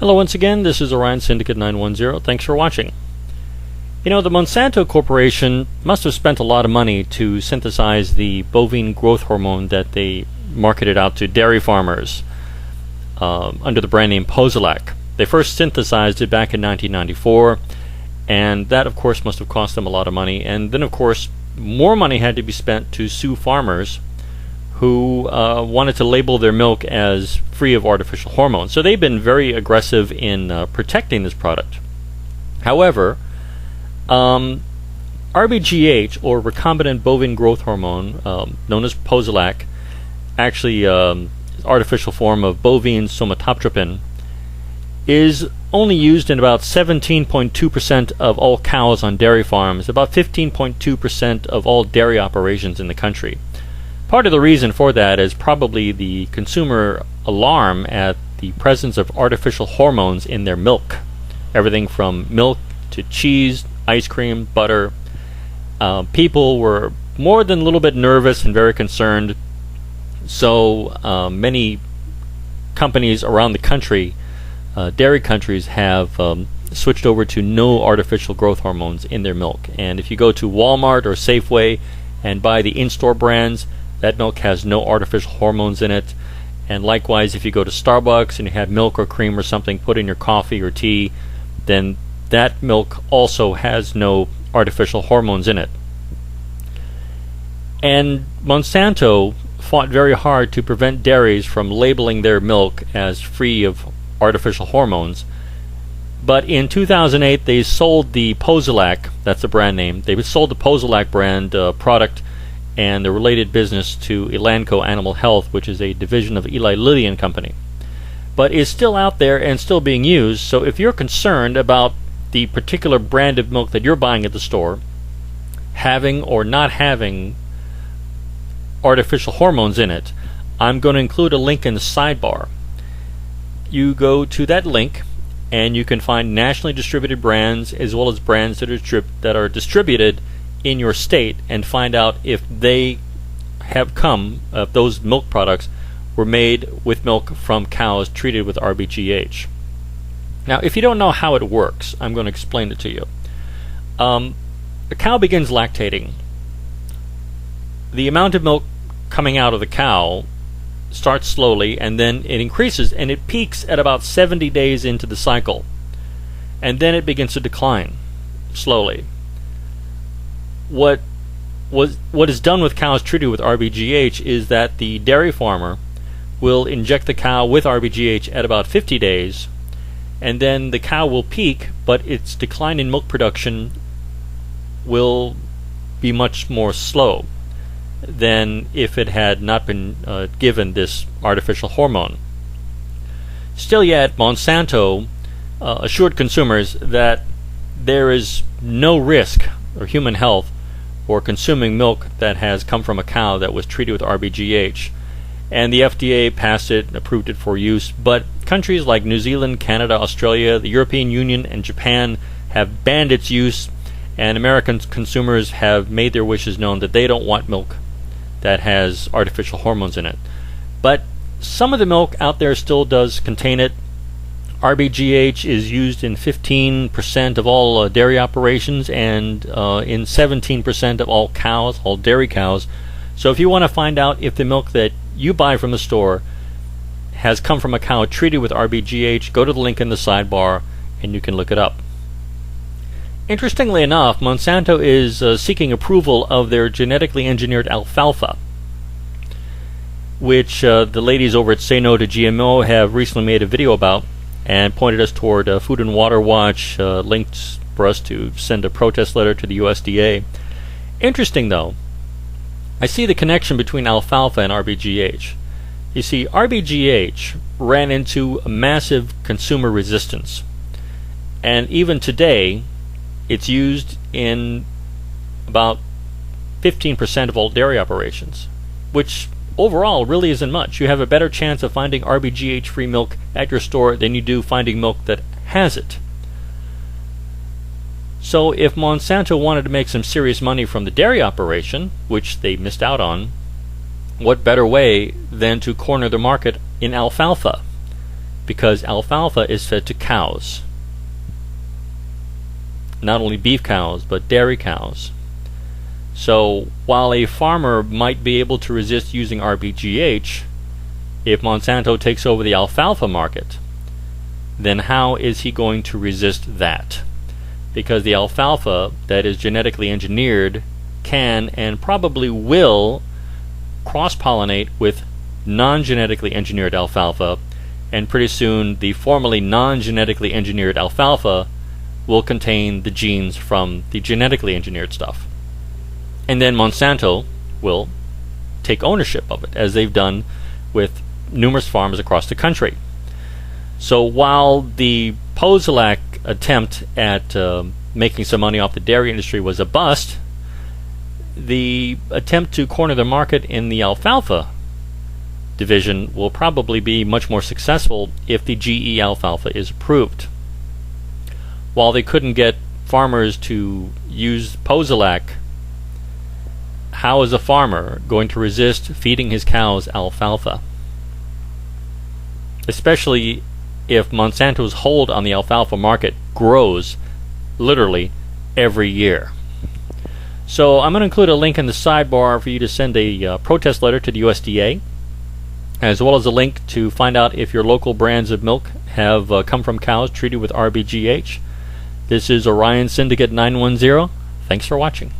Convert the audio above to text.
Hello once again, this is Orion Syndicate 910. Thanks for watching. You know, the Monsanto Corporation must have spent a lot of money to synthesize the bovine growth hormone that they marketed out to dairy farmers under the brand name Posilac. They first synthesized it back in 1994, and that of course must have cost them a lot of money. And then of course more money had to be spent to sue farmers who wanted to label their milk as free of artificial hormones. So they've been very aggressive in protecting this product. However, rBGH, or recombinant bovine growth hormone, known as Posilac, actually artificial form of bovine somatotropin, is only used in about 17.2% of all cows on dairy farms, about 15.2% of all dairy operations in the country. Part of the reason for that is probably the consumer alarm at the presence of artificial hormones in their milk. Everything from milk to cheese, ice cream, butter. People were more than a little bit nervous and very concerned. So many companies around the country, dairy countries, have switched over to no artificial growth hormones in their milk. And if you go to Walmart or Safeway and buy the in-store brands, that milk has no artificial hormones in it. And likewise, if you go to Starbucks and you have milk or cream or something put in your coffee or tea, then that milk also has no artificial hormones in it. And Monsanto fought very hard to prevent dairies from labeling their milk as free of artificial hormones. But in 2008, they sold the Posilac, that's the brand name, they sold the Posilac brand product and the related business to Elanco Animal Health, which is a division of Eli Lilly and Company. But is still out there and still being used. So if you're concerned about the particular brand of milk that you're buying at the store having or not having artificial hormones in it, I'm going to include a link in the sidebar. You go to that link and you can find nationally distributed brands as well as brands that are distributed in your state, and find out if they have those milk products were made with milk from cows treated with rBGH. Now, if you don't know how it works, I'm going to explain it to you. The cow begins lactating. The amount of milk coming out of the cow starts slowly, and then it increases, and it peaks at about 70 days into the cycle. And then it begins to decline slowly. What is done with cows treated with rBGH is that the dairy farmer will inject the cow with rBGH at about 50 days, and then the cow will peak, but its decline in milk production will be much more slow than if it had not been given this artificial hormone. Still yet, Monsanto assured consumers that there is no risk or human health or consuming milk that has come from a cow that was treated with rBGH. And the FDA passed it and approved it for use, but countries like New Zealand, Canada, Australia, the European Union, and Japan have banned its use, and American consumers have made their wishes known that they don't want milk that has artificial hormones in it. But some of the milk out there still does contain it. rBGH is used in 15% of all dairy operations and in 17% of all cows, all dairy cows. So if you want to find out if the milk that you buy from the store has come from a cow treated with rBGH, go to the link in the sidebar and you can look it up. Interestingly enough, Monsanto is seeking approval of their genetically engineered alfalfa, which the ladies over at Say No to GMO have recently made a video about, and pointed us toward Food and Water Watch, linked for us to send a protest letter to the USDA. Interesting though, I see the connection between alfalfa and rBGH. You see, rBGH ran into a massive consumer resistance, and even today it's used in about 15% of all dairy operations, which overall really isn't much. You have a better chance of finding rBGH free milk at your store than you do finding milk that has it. So if Monsanto wanted to make some serious money from the dairy operation, which they missed out on, what better way than to corner the market in alfalfa? because alfalfa is fed to cows. Not only beef cows, but dairy cows. So while a farmer might be able to resist using rBGH, if Monsanto takes over the alfalfa market, then how is he going to resist that? Because the alfalfa that is genetically engineered can and probably will cross-pollinate with non-genetically engineered alfalfa, and pretty soon the formerly non-genetically engineered alfalfa will contain the genes from the genetically engineered stuff. And then Monsanto will take ownership of it, as they've done with numerous farms across the country. So while the Posilac attempt at making some money off the dairy industry was a bust, the attempt to corner the market in the alfalfa division will probably be much more successful if the GE alfalfa is approved. While they couldn't get farmers to use Posilac, how is a farmer going to resist feeding his cows alfalfa? Especially if Monsanto's hold on the alfalfa market grows literally every year. So I'm going to include a link in the sidebar for you to send a protest letter to the USDA, as well as a link to find out if your local brands of milk have come from cows treated with rBGH. This is Orion Syndicate 910. Thanks for watching.